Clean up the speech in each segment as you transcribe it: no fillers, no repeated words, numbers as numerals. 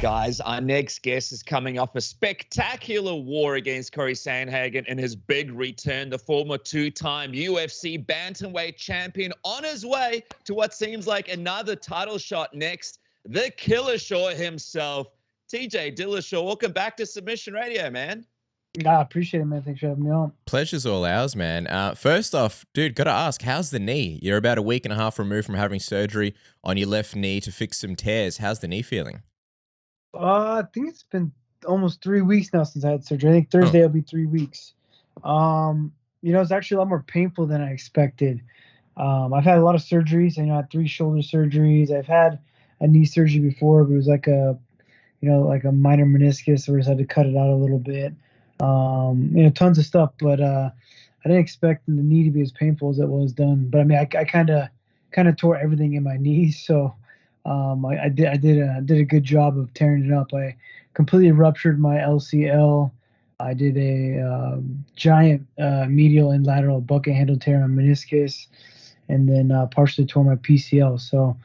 Guys, our next guest is coming off a spectacular war against Corey Sandhagen in his big return. The former two-time UFC bantamweight champion on his way to what seems like another title shot next. The Dillashaw himself, TJ Dillashaw. Welcome back to Submission Radio, man. I appreciate it, man. Thanks for having me on. Pleasure's all ours, man. First off, dude, got to ask, how's the knee? You're about a week and a half removed from having surgery on your left knee to fix some tears. How's the knee feeling? I think it's been almost 3 weeks now since I had surgery. I think Thursday will be 3 weeks. It's actually a lot more painful than I expected. I've had a lot of surgeries. I had 3 shoulder surgeries. I've had a knee surgery before, but it was like a minor meniscus, so we just had to cut it out a little bit. Tons of stuff, but I didn't expect the knee to be as painful as it was done. But I mean, I kind of tore everything in my knee, so I did a good job of tearing it up. I completely ruptured my LCL. I did a giant medial and lateral bucket handle tear on my meniscus, and then partially tore my PCL. So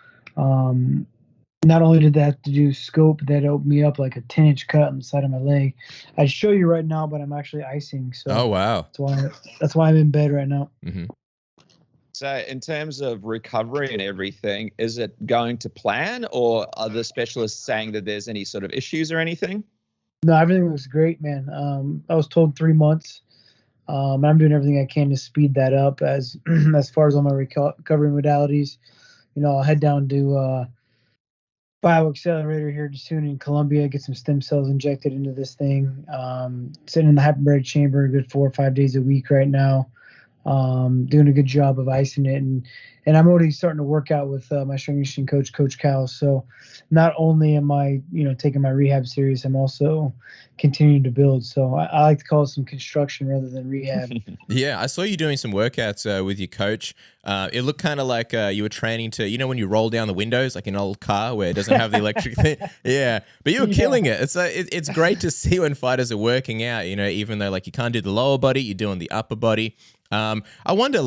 not only did that have to do scope, that opened me up like a 10-inch cut on the side of my leg. I'd show you right now, but I'm actually icing. So oh wow, that's why I'm in bed right now. Mm-hmm. So in terms of recovery and everything, is it going to plan, or are the specialists saying that there's any sort of issues or anything? No, everything looks great, man. I was told 3 months. I'm doing everything I can to speed that up as far as all my recovery modalities. I'll head down to bioaccelerator here soon in Colombia, get some stem cells injected into this thing. Sitting in the hyperbaric chamber a good 4 or 5 days a week right now. Doing a good job of icing it, and I'm already starting to work out with my strength and conditioning coach, Coach Cal. So not only am I, taking my rehab serious, I'm also continuing to build. So I like to call it some construction rather than rehab. Yeah, I saw you doing some workouts with your coach. It looked kind of like you were training to, when you roll down the windows, like an old car where it doesn't have the electric thing. Yeah, but you were killing it. It's great to see when fighters are working out, even though like you can't do the lower body, you're doing the upper body. I wonder,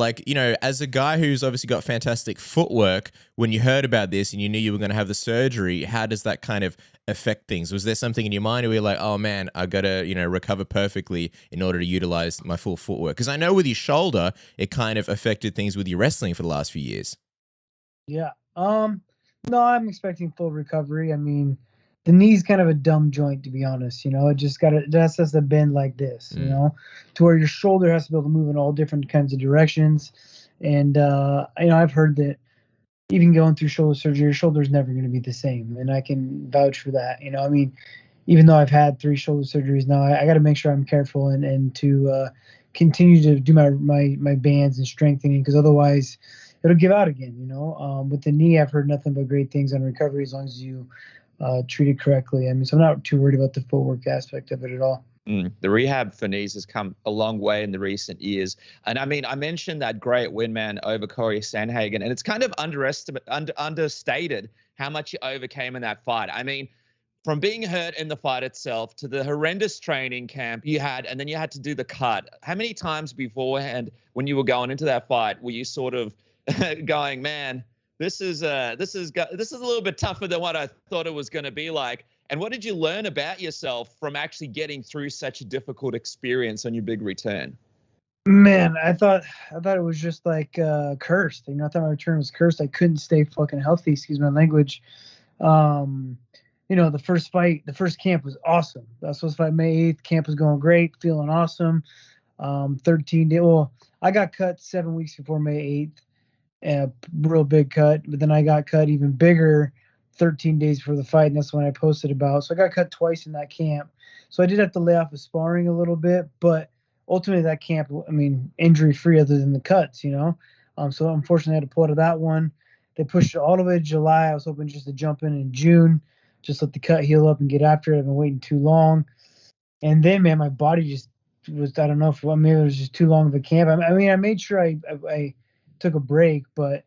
as a guy who's obviously got fantastic footwork, when you heard about this and you knew you were going to have the surgery, how does that kind of affect things? Was there something in your mind where you're like, oh man, I got to, recover perfectly in order to utilize my full footwork? Because I know with your shoulder, it kind of affected things with your wrestling for the last few years. Yeah. No, I'm expecting full recovery. I mean, the knee's kind of a dumb joint, to be honest. It just has to bend like this, to where your shoulder has to be able to move in all different kinds of directions. And, I've heard that even going through shoulder surgery, your shoulder's never going to be the same. And I can vouch for that. Even though I've had 3 shoulder surgeries now, I got to make sure I'm careful and to continue to do my bands and strengthening, because otherwise it'll give out again, With the knee, I've heard nothing but great things on recovery as long as you treated correctly. I mean, so I'm not too worried about the footwork aspect of it at all. The rehab for knees has come a long way in the recent years. And I mean, I mentioned that great win, man, over Corey Sandhagen, and it's kind of understated how much you overcame in that fight. I mean, from being hurt in the fight itself to the horrendous training camp you had, and then you had to do the cut. How many times beforehand when you were going into that fight were you sort of going, man, this is a little bit tougher than what I thought it was going to be like? And what did you learn about yourself from actually getting through such a difficult experience on your big return? Man, I thought it was just like cursed. I thought my return was cursed. I couldn't stay fucking healthy. Excuse my language. The first camp was awesome. I was supposed to fight May 8th. Camp was going great, feeling awesome. 13 days. Well, I got cut 7 weeks before May 8th. A real big cut, but then I got cut even bigger 13 days before the fight, and that's when I posted about. So I got cut twice in that camp. So I did have to lay off of sparring a little bit, but ultimately that camp, I mean, injury-free other than the cuts, So unfortunately I had to pull out of that one. They pushed it all the way to July. I was hoping just to jump in June, just let the cut heal up and get after it. I've been waiting too long. And then, man, my body just was, I don't know, maybe it was just too long of a camp. I mean, I made sure I took a break, but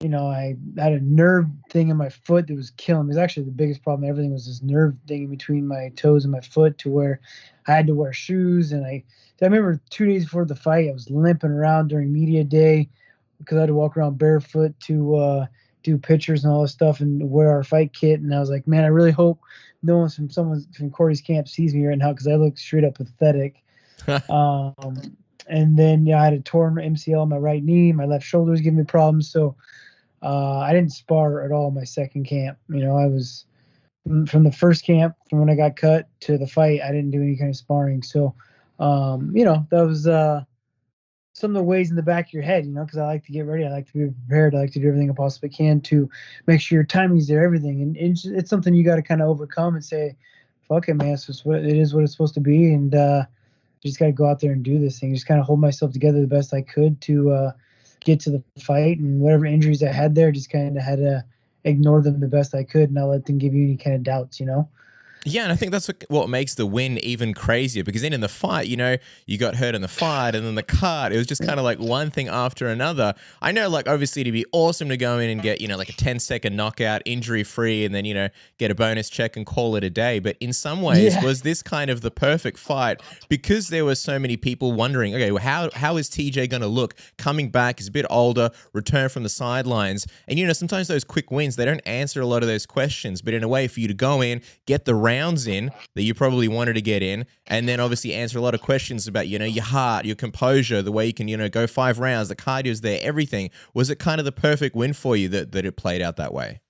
I had a nerve thing in my foot that was killing me. It was actually the biggest problem. Everything was this nerve thing in between my toes and my foot, to where I had to wear shoes. And I remember 2 days before the fight, I was limping around during media day because I had to walk around barefoot to do pictures and all this stuff and wear our fight kit. And I was like, man, I really hope no one someone from Corey's camp sees me right now because I look straight up pathetic. And then I had a torn MCL on my right knee. My left shoulder was giving me problems. So I didn't spar at all my second camp. I was from the first camp, from when I got cut to the fight, I didn't do any kind of sparring. So, that was some of the ways in the back of your head, because I like to get ready. I like to be prepared. I like to do everything I possibly can to make sure your timing's there, everything. And it's something you got to kind of overcome and say, fuck it, man. It is what it's supposed to be. And just got to go out there and do this thing. Just kind of hold myself together the best I could to get to the fight, and whatever injuries I had there, just kind of had to ignore them the best I could, and not let them give you any kind of doubts. Yeah, and I think that's what makes the win even crazier, because then in the fight, you got hurt in the fight, and then the cut, it was just kind of like one thing after another. I know, like, obviously it'd be awesome to go in and get, like a 10-second knockout, injury-free, and then, get a bonus check and call it a day. But in some ways, was this kind of the perfect fight because there were so many people wondering, okay, well, how is TJ going to look coming back? He's a bit older, return from the sidelines. And, sometimes those quick wins, they don't answer a lot of those questions. But in a way, for you to go in, get the rounds in that you probably wanted to get in, and then obviously answer a lot of questions about, your heart, your composure, the way you can, go 5 rounds, the cardio's there, everything. Was it kind of the perfect win for you that it played out that way?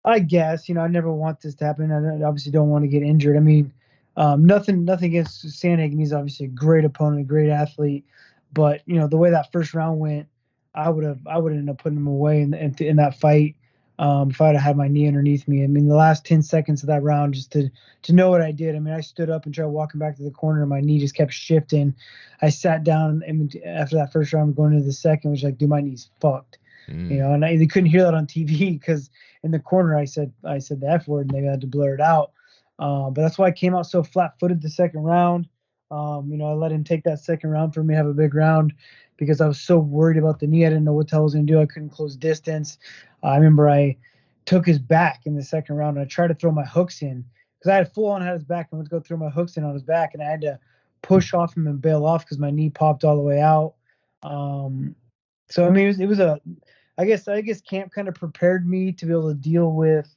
I guess, I never want this to happen. I obviously don't want to get injured. I mean, nothing against Sandhagen. He's obviously a great opponent, a great athlete, but the way that first round went, I would end up putting him away in that fight. If I'd have had my knee underneath me. I mean, the last 10 seconds of that round, just to know what I did. I mean, I stood up and tried walking back to the corner, and my knee just kept shifting. I sat down, and after that first round, going into the second, which like, dude, my knee's fucked. And they couldn't hear that on TV because in the corner I said the F word, and they had to blur it out. But that's why I came out so flat-footed the second round. I let him take that second round for me, have a big round, because I was so worried about the knee. I didn't know what the hell I was going to do. I couldn't close distance. I remember I took his back in the second round, and I tried to throw my hooks in because I had full-on had his back. I went to go throw my hooks in on his back, and I had to push off him and bail off because my knee popped all the way out. So, I mean, it was I guess camp kind of prepared me to be able to deal with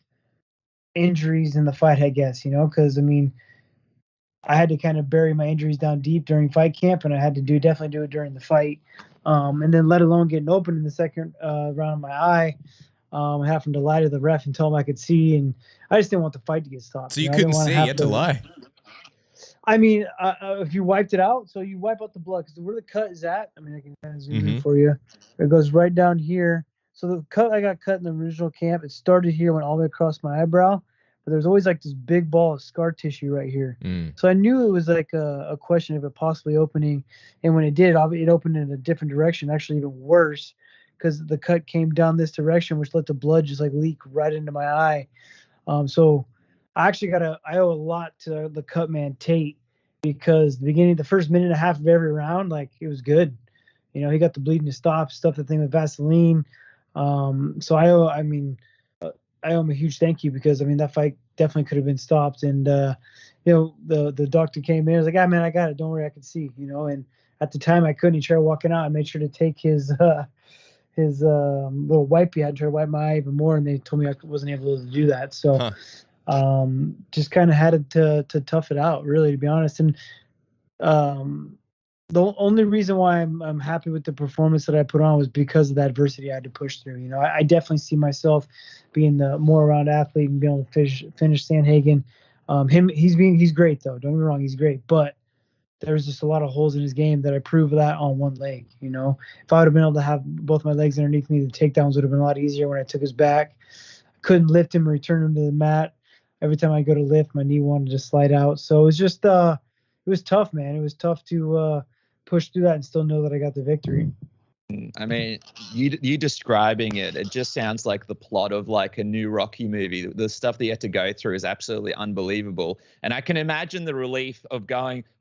injuries in the fight, I guess, because, I mean, I had to kind of bury my injuries down deep during fight camp, and I had to definitely do it during the fight. And then let alone getting open in the second round of my eye, having to lie to the ref and tell him I could see, and I just didn't want the fight to get stopped. So you couldn't see, you had to lie. I mean, if you wiped it out, so you wipe out the blood, because where the cut is at, I mean, I can kind of zoom in for you. It goes right down here. So the cut I got cut in the original camp, it started here, went all the way across my eyebrow, but there's always like this big ball of scar tissue right here. So I knew it was like a question of it possibly opening, and when it did, it opened in a different direction, actually even worse, because the cut came down this direction, which let the blood just like leak right into my eye. So I actually I owe a lot to the cut man Tate, because the first minute and a half of every round, like, it was good. He got the bleeding to stop, stuffed the thing with Vaseline. So I owe him a huge thank you, because, I mean, that fight definitely could have been stopped. And, the doctor came in, I was like, man, I got it. Don't worry, I can see, and at the time I couldn't. He tried walking out. I made sure to take his little wipe he had, try to wipe my eye even more, and they told me I wasn't able to do that. So just kind of had to tough it out, really, to be honest. And the only reason why I'm happy with the performance that I put on was because of the adversity I had to push through. I definitely see myself being the more round athlete and being able to finish Sandhagen. He's great, though. Don't get me wrong, he's great, but there's just a lot of holes in his game that I proved that on one leg. If I would have been able to have both my legs underneath me, the takedowns would have been a lot easier when I took his back. I couldn't lift him or return him to the mat. Every time I go to lift, my knee wanted to slide out. So it was just, it was tough, man. It was tough to push through that and still know that I got the victory. I mean, you describing it just sounds like the plot of like a new Rocky movie. The stuff that you had to go through is absolutely unbelievable. And I can imagine the relief of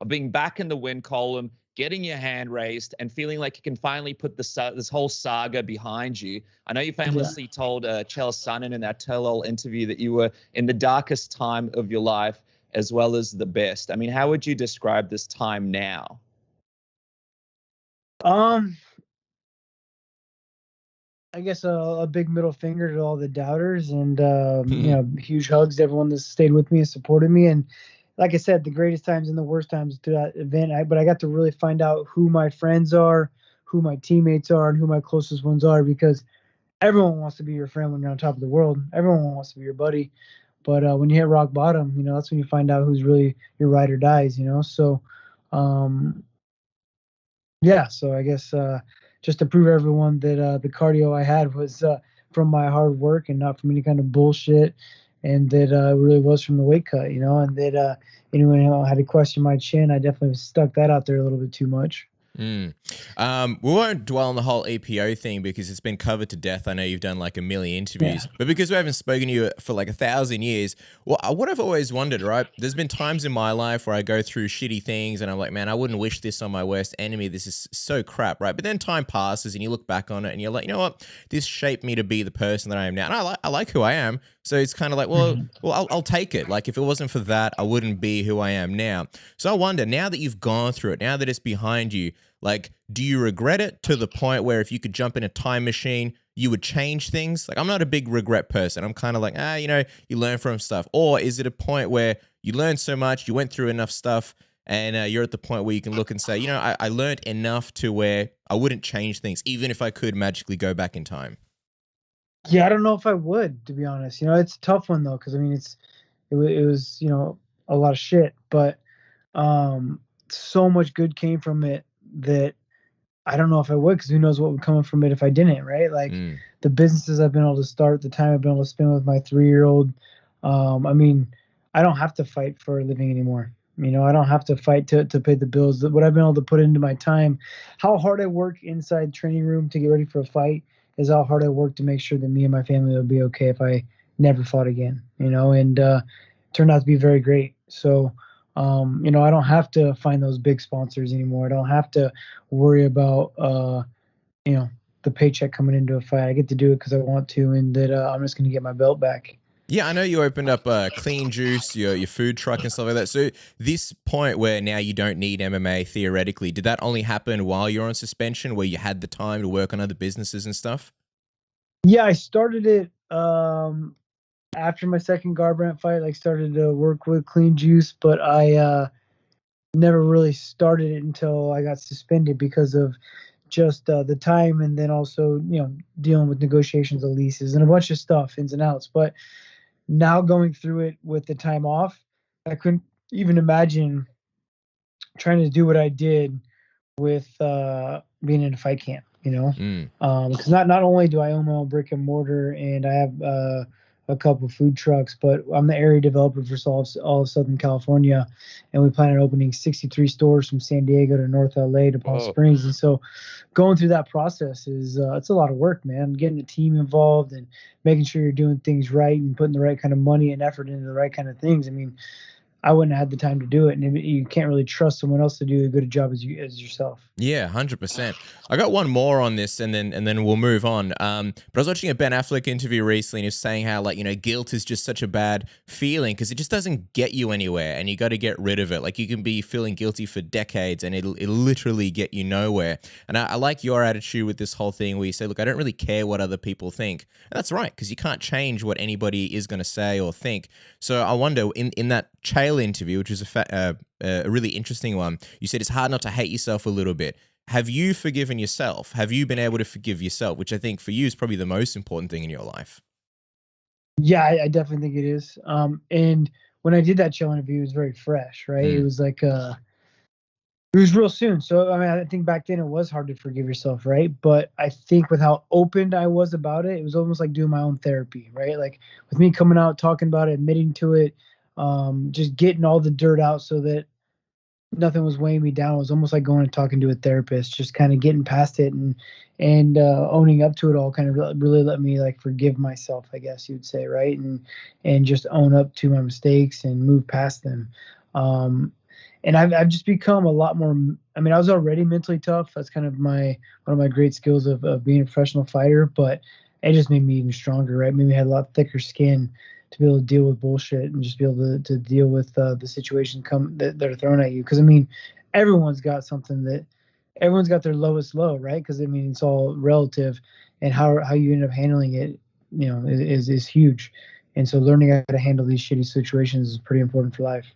being back in the win column, getting your hand raised, and feeling like you can finally put this whole saga behind you. I know you famously told Chael Sonnen in that tell-all interview that you were in the darkest time of your life as well as the best. I mean, how would you describe this time now? I guess a big middle finger to all the doubters, and huge hugs to everyone that stayed with me and supported me. And like I said, the greatest times and the worst times to that event. But I got to really find out who my friends are, who my teammates are, and who my closest ones are, because everyone wants to be your friend when you're on top of the world. Everyone wants to be your buddy. But when you hit rock bottom, that's when you find out who's really your ride or dies. So, yeah. So I guess just to prove everyone that the cardio I had was from my hard work and not from any kind of bullshit, and that it really was from the weight cut, and that anyone had to question my chin, I definitely stuck that out there a little bit too much. We won't dwell on the whole EPO thing because it's been covered to death. I know you've done like a million interviews, but because we haven't spoken to you for like 1,000 years, well, what I've always wondered, right? There's been times in my life where I go through shitty things and I'm like, man, I wouldn't wish this on my worst enemy. This is so crap, right? But then time passes and you look back on it and you're like, you know what? This shaped me to be the person that I am now. And I like who I am. So it's kind of like, well, I'll take it. Like if it wasn't for that, I wouldn't be who I am now. So I wonder, now that you've gone through it, now that it's behind you, like, do you regret it to the point where if you could jump in a time machine, you would change things? Like, I'm not a big regret person. I'm kind of like, you learn from stuff. Or is it a point where you learned so much, you went through enough stuff, and you're at the point where you can look and say, I learned enough to where I wouldn't change things, even if I could magically go back in time? Yeah, I don't know if I would, to be honest. It's a tough one though, because I mean, it was a lot of shit, but so much good came from it that I don't know if I would, because who knows what would come from it if I didn't, right? Like the businesses I've been able to start, the time I've been able to spend with my 3-year-old. I mean, I don't have to fight for a living anymore. I don't have to fight to pay the bills. What I've been able to put into my time, how hard I work inside training room to get ready for a fight, is how hard I work to make sure that me and my family will be okay if I never fought again, and turned out to be very great. So, I don't have to find those big sponsors anymore. I don't have to worry about, the paycheck coming into a fight. I get to do it because I want to, and that I'm just going to get my belt back. Yeah, I know you opened up Clean Juice, your food truck and stuff like that. So this point where now you don't need MMA theoretically, did that only happen while you're on suspension, where you had the time to work on other businesses and stuff? Yeah, I started it after my second Garbrandt fight. I started to work with Clean Juice, but I never really started it until I got suspended because of just the time, and then also dealing with negotiations of leases and a bunch of stuff, ins and outs. But now going through it with the time off, I couldn't even imagine trying to do what I did with being in a fight camp, because not only do I own my own brick and mortar and I have a couple food trucks, but I'm the area developer for all of Southern California, and we plan on opening 63 stores from San Diego to North LA to Palm Springs. And so going through that process is it's a lot of work, man. Getting a team involved and making sure you're doing things right and putting the right kind of money and effort into the right kind of things. I mean, I wouldn't have had the time to do it, and you can't really trust someone else to do as good a job as yourself. Yeah, 100%. I got one more on this, and then we'll move on. But I was watching a Ben Affleck interview recently, and he was saying how guilt is just such a bad feeling because it just doesn't get you anywhere, and you got to get rid of it. Like you can be feeling guilty for decades, and it'll literally get you nowhere. And I like your attitude with this whole thing where you say, look, I don't really care what other people think, and that's right because you can't change what anybody is going to say or think. So I wonder in that Chael interview, which is a really interesting one, you said it's hard not to hate yourself a little bit. Have you forgiven yourself? Have you been able to forgive yourself? Which I think for you is probably the most important thing in your life. Yeah, I definitely think it is. And when I did that Chael interview, it was very fresh, right? It was like it was real soon. So I mean, I think back then it was hard to forgive yourself, right? But I think with how open I was about it, it was almost like doing my own therapy, right? Like with me coming out, talking about it, admitting to it, just getting all the dirt out so that nothing was weighing me down. It was almost like going and talking to a therapist, just kind of getting past it and owning up to it all kind of really let me like forgive myself, I guess you'd say, right? And just own up to my mistakes and move past them. And I've just become a lot more. I mean, I was already mentally tough. That's kind of one of my great skills of being a professional fighter, but it just made me even stronger, right? Made me had a lot thicker skin to be able to deal with bullshit and just be able to deal with the situations that are thrown at you. Because I mean, everyone's got their lowest low, right? Because I mean, it's all relative, and how you end up handling it, is huge. And so learning how to handle these shitty situations is pretty important for life.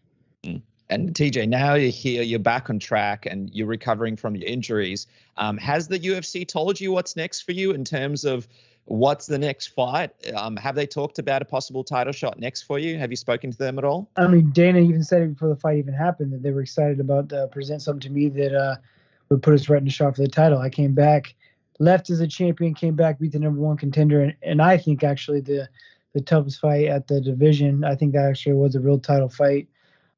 And TJ, now you're here, you're back on track, and you're recovering from your injuries. Has the UFC told you what's next for you in terms of what's the next fight? Have they talked about a possible title shot next for you? Have you spoken to them at all? I mean, Dana even said it before the fight even happened that they were excited about present something to me that would put us right in the shot for the title. I came back, left as a champion, came back, beat the number one contender, and I think actually the toughest fight at the division. I think that actually was a real title fight.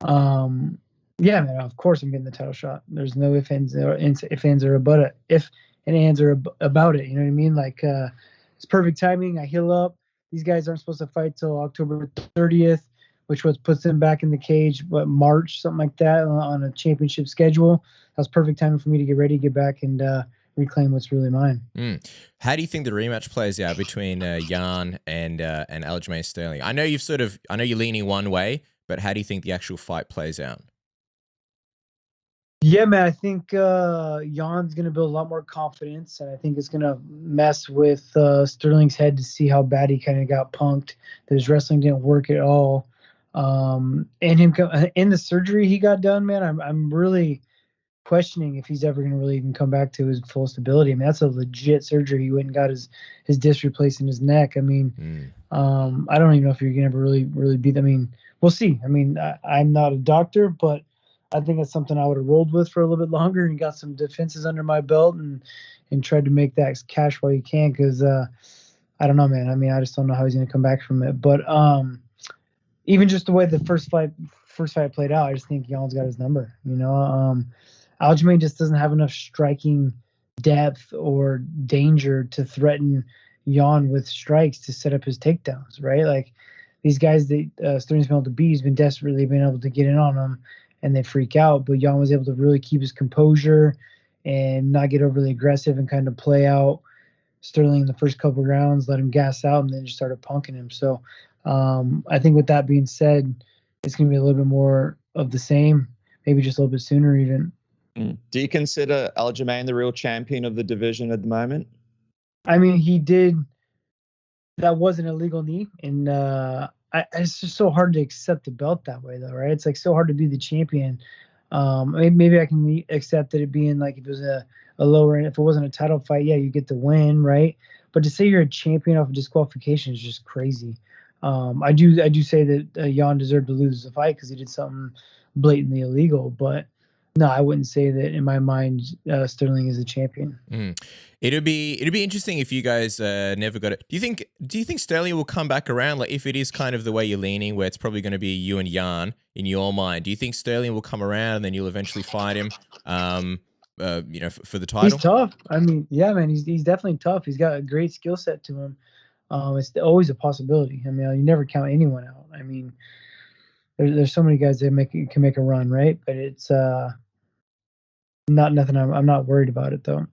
Yeah, man, of course I'm getting the title shot. There's no ifs, ands, or about it. If and ands are about it. You know what I mean? Like, it's perfect timing. I heal up. These guys aren't supposed to fight till October 30th, which puts them back in the cage, March, something like that, on a championship schedule. That was perfect timing for me to get ready, get back, and reclaim what's really mine. How do you think the rematch plays out between Yan and Aljamain Sterling? I know you're leaning one way, but how do you think the actual fight plays out? Yeah, man, I think Jan's going to build a lot more confidence, and I think it's going to mess with Sterling's head to see how bad he kind of got punked, that his wrestling didn't work at all. And him in the surgery he got done, man, I'm really questioning if he's ever going to really even come back to his full stability. I mean, that's a legit surgery. He went and got his disc replaced in his neck. I mean, I don't even know if you're going to ever really beat. I mean, we'll see. I mean, I'm not a doctor, but I think that's something I would have rolled with for a little bit longer and got some defenses under my belt and tried to make that cash while you can. Cause, I don't know, man. I mean, I just don't know how he's going to come back from it, but, even just the way the first fight played out, I just think Jan's got his number, Aljamain just doesn't have enough striking depth or danger to threaten Yan with strikes to set up his takedowns, right? Like these guys that Sterling's been able to beat, he's been desperately been able to get in on them and they freak out. But Yan was able to really keep his composure and not get overly aggressive and kind of play out Sterling in the first couple of rounds, let him gas out, and then just started punking him. So I think with that being said, it's going to be a little bit more of the same, maybe just a little bit sooner even. Do you consider Aljamain the real champion of the division at the moment? I mean, he did. That was an illegal knee, and it's just so hard to accept the belt that way, though, right? It's like so hard to be the champion. Maybe I can accept that it being like if it was a lower end, if it wasn't a title fight, yeah, you get the win, right? But to say you're a champion off of disqualification is just crazy. I do say that Yan deserved to lose the fight because he did something blatantly illegal, but no, I wouldn't say that in my mind. Sterling is a champion. It'd be interesting if you guys never got it. Do you think Sterling will come back around? Like if it is kind of the way you're leaning, where it's probably going to be you and Yan in your mind. Do you think Sterling will come around and then you'll eventually fight him? For the title. He's tough. I mean, yeah, man, he's definitely tough. He's got a great skill set to him. It's always a possibility. I mean, you never count anyone out. I mean, there's so many guys that can make a run, right? But it's nothing. I'm not worried about it though.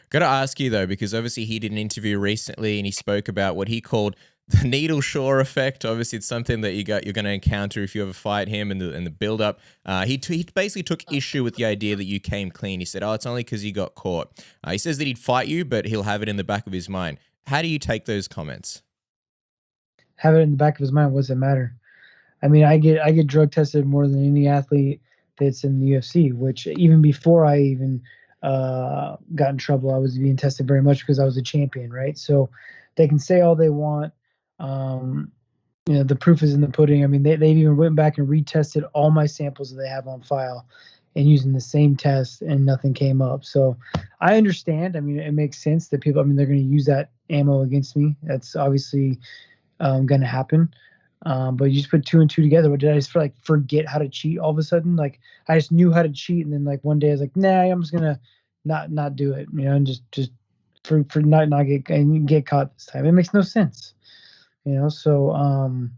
Got to ask you though, because obviously he did an interview recently and he spoke about what he called the Neddleshaw Effect. Obviously, it's something that you're going to encounter if you ever fight him and the build up. He basically took issue with the idea that you came clean. He said, "Oh, it's only because you got caught." He says that he'd fight you, but he'll have it in the back of his mind. How do you take those comments? Have it in the back of his mind. What does it matter? I mean, I get drug tested more than any athlete that's in the UFC. Which even before I even got in trouble, I was being tested very much because I was a champion, right? So they can say all they want. The proof is in the pudding. I mean, they even went back and retested all my samples that they have on file and using the same test and nothing came up. So I understand. I mean, it makes sense that people, they're going to use that ammo against me. That's obviously going to happen. But you just put two and two together. What did I just forget how to cheat all of a sudden? Like I just knew how to cheat. And then like one day I was like, nah, I'm just going to not do it, and just for not get caught this time. It makes no sense. So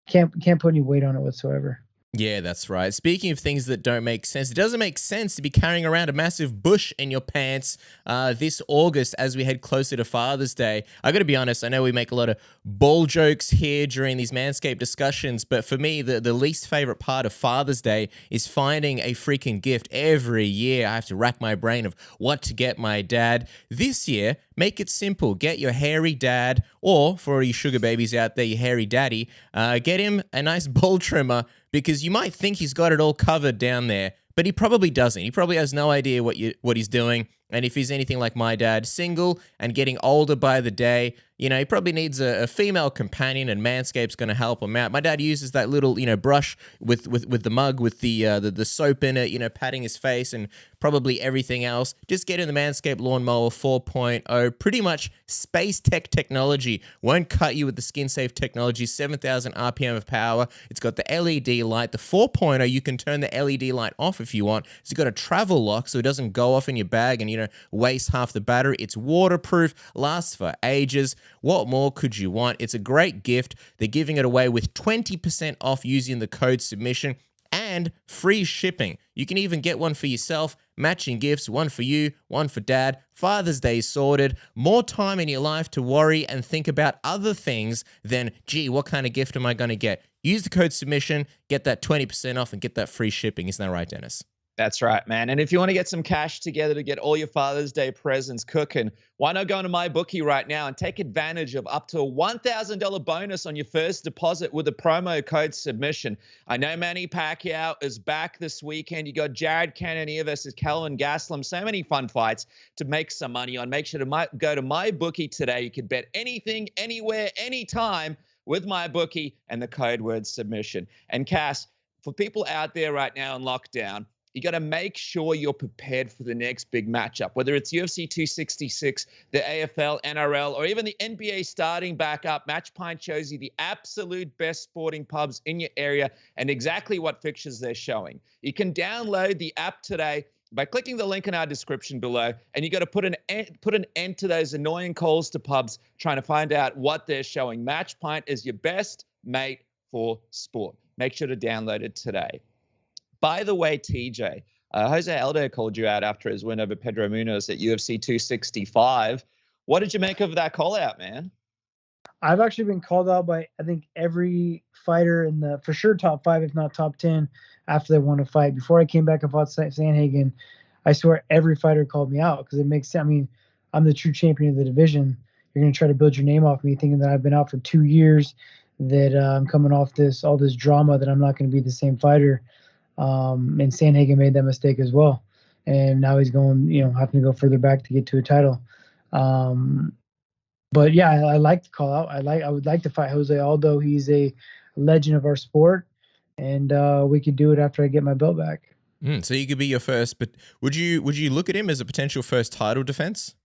can't put any weight on it whatsoever. Yeah, that's right. Speaking of things that don't make sense, it doesn't make sense to be carrying around a massive bush in your pants this August as we head closer to Father's Day. I got to be honest, I know we make a lot of ball jokes here during these Manscaped discussions, but for me, the least favorite part of Father's Day is finding a freaking gift. Every year, I have to rack my brain of what to get my dad. This year, Make it simple. Get your hairy dad, or for all you sugar babies out there, your hairy daddy, get him a nice ball trimmer, because you might think he's got it all covered down there, but he probably doesn't. He probably has no idea what he's doing. And if he's anything like my dad, single and getting older by the day, he probably needs a female companion, and Manscaped's going to help him out. My dad uses that little, brush with the mug with the soap in it, patting his face and probably everything else. Just get in the Manscaped Lawnmower 4.0. Pretty much space tech technology. Won't cut you with the skin safe technology. 7,000 RPM of power. It's got the LED light. The 4.0, you can turn the LED light off if you want. It's got a travel lock so it doesn't go off in your bag and waste half the battery. It's waterproof, lasts for ages. What more could you want? It's a great gift. They're giving it away with 20% off using the code submission and free shipping. You can even get one for yourself, matching gifts, one for you, one for dad. Father's Day sorted. More time in your life to worry and think about other things than, gee, what kind of gift am I going to get? Use the code submission, get that 20% off and get that free shipping. Isn't that right, Dennis? That's right, man. And if you want to get some cash together to get all your Father's Day presents cooking, why not go into MyBookie right now and take advantage of up to a $1,000 bonus on your first deposit with the promo code submission. I know Manny Pacquiao is back this weekend. You got Jared Cannonier versus Kelvin Gastelum. So many fun fights to make some money on. Make sure to go to MyBookie today. You can bet anything, anywhere, anytime with MyBookie and the code word submission. And Cass, for people out there right now in lockdown, you got to make sure you're prepared for the next big matchup, whether it's UFC 266, the AFL, NRL, or even the NBA starting back up. Match Pint shows you the absolute best sporting pubs in your area and exactly what fixtures they're showing. You can download the app today by clicking the link in our description below, and you got to put an end to those annoying calls to pubs trying to find out what they're showing. Match Pint is your best mate for sport. Make sure to download it today. By the way, TJ, Jose Aldo called you out after his win over Pedro Munoz at UFC 265. What did you make of that call out, man? I've actually been called out by, I think, every fighter in the, for sure, top 5, if not top 10, after they won a fight. Before I came back and fought Sandhagen, I swear every fighter called me out because it makes sense. I mean, I'm the true champion of the division. You're going to try to build your name off me thinking that I've been out for 2 years, that I'm coming off all this drama, that I'm not going to be the same fighter. And Sandhagen made that mistake as well. And now he's going, having to go further back to get to a title. But yeah, I like the call out. I would like to fight Jose Aldo. He's a legend of our sport, and we could do it after I get my belt back. So you could be your first, but would you look at him as a potential first title defense?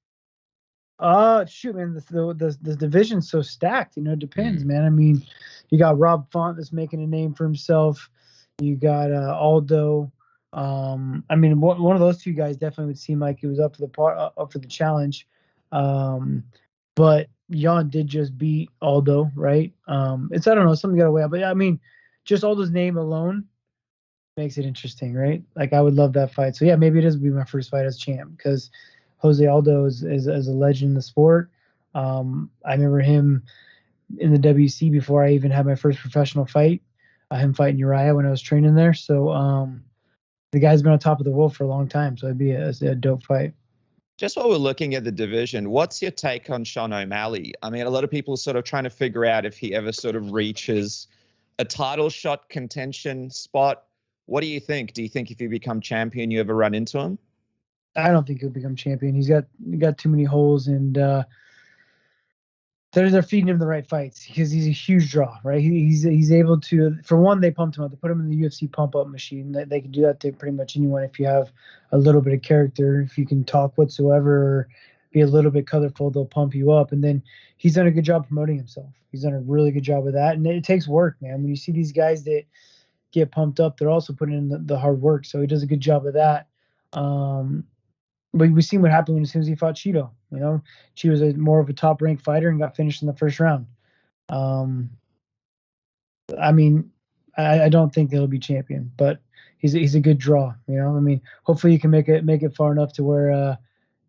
Shoot, man, the division's so stacked. It depends, man. I mean, you got Rob Font that's making a name for himself. You got Aldo. I mean, one of those two guys definitely would seem like he was up for the challenge. But Yan did just beat Aldo, right? I don't know, something got away. But I mean, just Aldo's name alone makes it interesting, right? Like, I would love that fight. So yeah, maybe it is be my first fight as champ, because Jose Aldo is a legend in the sport. I remember him in the WC before I even had my first professional fight. Him fighting Urijah when I was training there. So the guy's been on top of the world for a long time. So it'd be a dope fight. Just while we're looking at the division, what's your take on Sean O'Malley? I mean, a lot of people are sort of trying to figure out if he ever sort of reaches a title shot contention spot. What do you think? Do you think if you become champion, you ever run into him? I don't think he'll become champion. He got too many holes, and they're feeding him the right fights because he's a huge draw, right? He's able to, for one, they pumped him up. They put him in the UFC pump up machine. They can do that to pretty much anyone if you have a little bit of character, if you can talk whatsoever, or be a little bit colorful, they'll pump you up. And then he's done a good job promoting himself. He's done a really good job of that. And it takes work, man. When you see these guys that get pumped up, they're also putting in the hard work. So he does a good job of that. But we've seen what happened as soon as he fought Cheeto. Cheeto was more of a top-ranked fighter and got finished in the first round. I mean, I don't think he'll be champion, but he's a good draw. I mean, hopefully you can make it far enough to where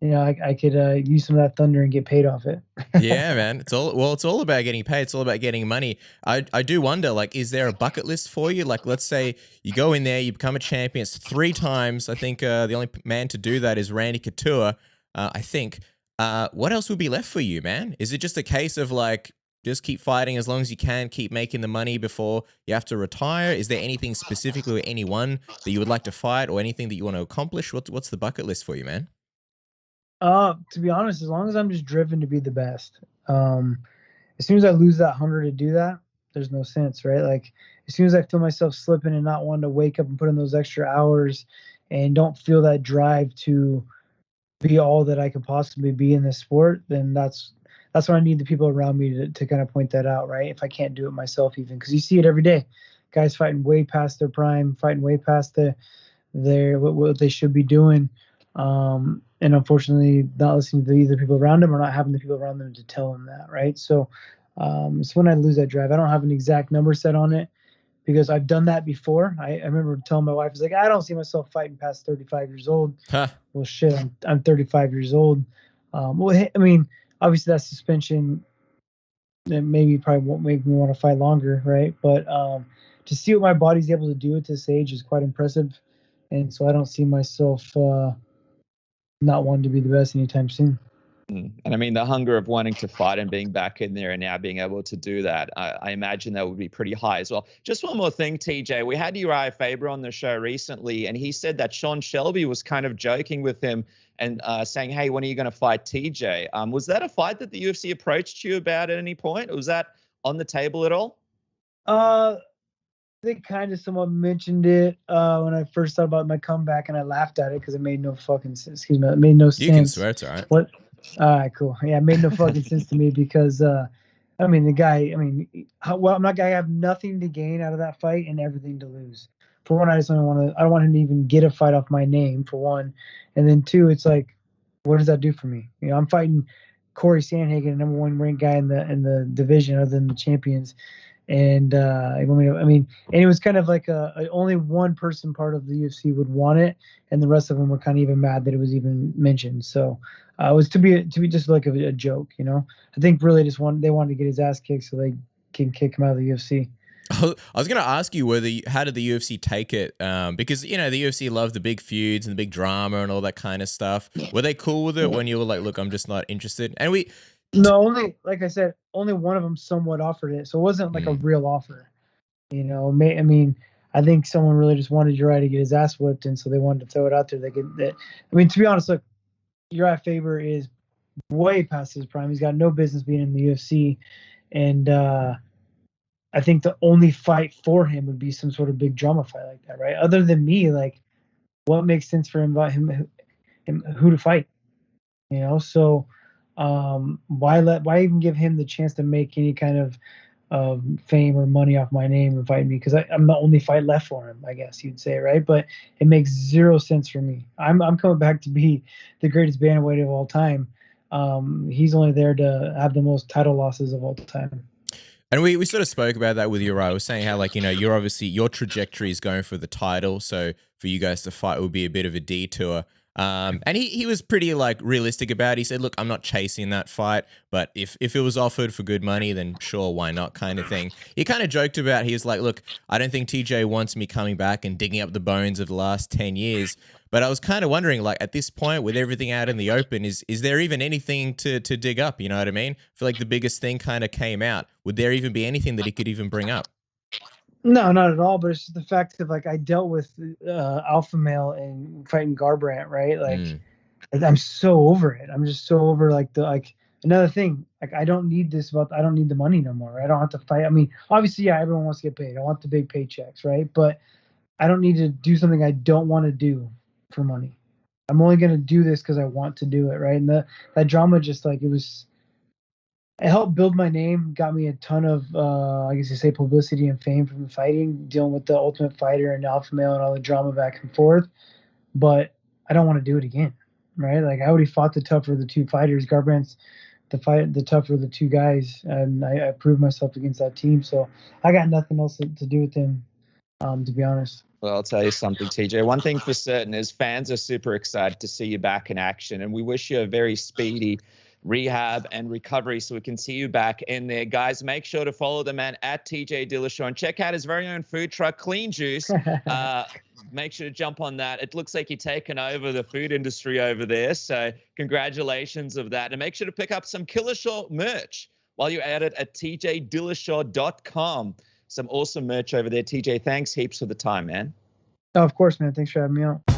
I could use some of that thunder and get paid off it. Yeah, man. It's all about getting paid. It's all about getting money. I do wonder, like, is there a bucket list for you? Like, let's say you go in there, you become a champion. It's 3 times. I think the only man to do that is Randy Couture, I think. What else would be left for you, man? Is it just a case of like, just keep fighting as long as you can, keep making the money before you have to retire? Is there anything specifically or anyone that you would like to fight or anything that you want to accomplish? What's the bucket list for you, man? To be honest, as long as I'm just driven to be the best. As soon as I lose that hunger to do that, there's no sense, right? Like as soon as I feel myself slipping and not wanting to wake up and put in those extra hours and don't feel that drive to be all that I could possibly be in this sport, then that's when I need the people around me to kind of point that out, right? If I can't do it myself, even because you see it every day, guys fighting way past their prime, fighting way past what they should be doing, and unfortunately not listening to either people around them or not having the people around them to tell them that, right? So it's when I lose that drive. I don't have an exact number set on it because I've done that before. I remember telling my wife, I was like, I don't see myself fighting past 35 years old. Huh. Well, shit, I'm 35 years old. Well, I mean, obviously that suspension that maybe probably won't make me want to fight longer, right? But to see what my body's able to do at this age is quite impressive. And so I don't see myself not wanting to be the best anytime soon. And I mean, the hunger of wanting to fight and being back in there and now being able to do that, I imagine that would be pretty high as well. Just one more thing, TJ. We had Urijah Faber on the show recently, and he said that Sean Shelby was kind of joking with him and saying, hey, when are you going to fight TJ? Was that a fight that the UFC approached you about at any point? Was that on the table at all? They kind of somewhat mentioned it when I first thought about my comeback, and I laughed at it because it made no fucking sense. Excuse me, it made no sense. You can swear, it's all right. What? All right, cool. Yeah, it made no fucking sense to me because, I mean, the guy, I mean, I have nothing to gain out of that fight and everything to lose. For one, I don't want him to even get a fight off my name, for one. And then two, it's like, what does that do for me? You know, I'm fighting Corey Sandhagen, the #1 ranked guy in the division other than the champions. And and it was kind of like a only one person part of the UFC would want it, and the rest of them were kind of even mad that it was even mentioned. So it was to be just like a joke, you know. I think really they wanted to get his ass kicked so they can kick him out of the UFC. I was going to ask you how did the UFC take it? Because the UFC loved the big feuds and the big drama and all that kind of stuff. Were they cool with it when you were like, look, I'm just not interested? And No, like I said, only one of them somewhat offered it, so it wasn't like a real offer. You know, I mean, I think someone really just wanted Uriah to get his ass whipped, and so they wanted to throw it out there. I mean, to be honest, look, Urijah Faber is way past his prime. He's got no business being in the UFC, and I think the only fight for him would be some sort of big drama fight like that, right? Other than me, like, what makes sense for him who to fight? You know, so. Why even give him the chance to make any kind of fame or money off my name and fight me? Because I'm the only fight left for him, I guess you'd say, right? But it makes zero sense for me. I'm coming back to be the greatest bantamweight of all time. He's only there to have the most title losses of all time. And we sort of spoke about that with Uriah. I was saying how, like, you're obviously, your trajectory is going for the title, so for you guys to fight would be a bit of a detour. And he was pretty like realistic about it. He said, look, I'm not chasing that fight, but if it was offered for good money, then sure, why not, kind of thing. He kind of joked about, he was like, look, I don't think TJ wants me coming back and digging up the bones of the last 10 years. But I was kind of wondering, like, at this point, with everything out in the open, is there even anything to dig up? You know what I mean? I feel like the biggest thing kind of came out. Would there even be anything that he could even bring up? No, not at all. But it's just the fact of, like, I dealt with alpha male and fighting Garbrandt, right? Like, I'm so over it. I'm just so over another thing. Like, I don't need I don't need the money no more. Right? I don't have to fight. I mean, obviously, yeah, everyone wants to get paid. I want the big paychecks, right? But I don't need to do something I don't want to do for money. I'm only going to do this because I want to do it, right? And that drama just, like, it helped build my name, got me a ton of, I guess you say, publicity and fame from the fighting, dealing with the Ultimate Fighter and Alpha Male and all the drama back and forth. But I don't want to do it again, right? Like, I already fought the tougher of the two fighters. Garbrandt's the tougher of the two guys, and I proved myself against that team. So I got nothing else to do with him, to be honest. Well, I'll tell you something, TJ. One thing for certain is fans are super excited to see you back in action, and we wish you a very speedy rehab and recovery so we can see you back in there. Guys, make sure to follow the man at TJ Dillashaw and check out his very own food truck, Clean Juice. Make sure to jump on that. It looks like you're taking over the food industry over there, so congratulations of that. And make sure to pick up some Dillashaw merch while you're at it at tjdillashaw.com. Some awesome merch over there. TJ, thanks heaps for the time, man. Oh, of course, man. Thanks for having me on.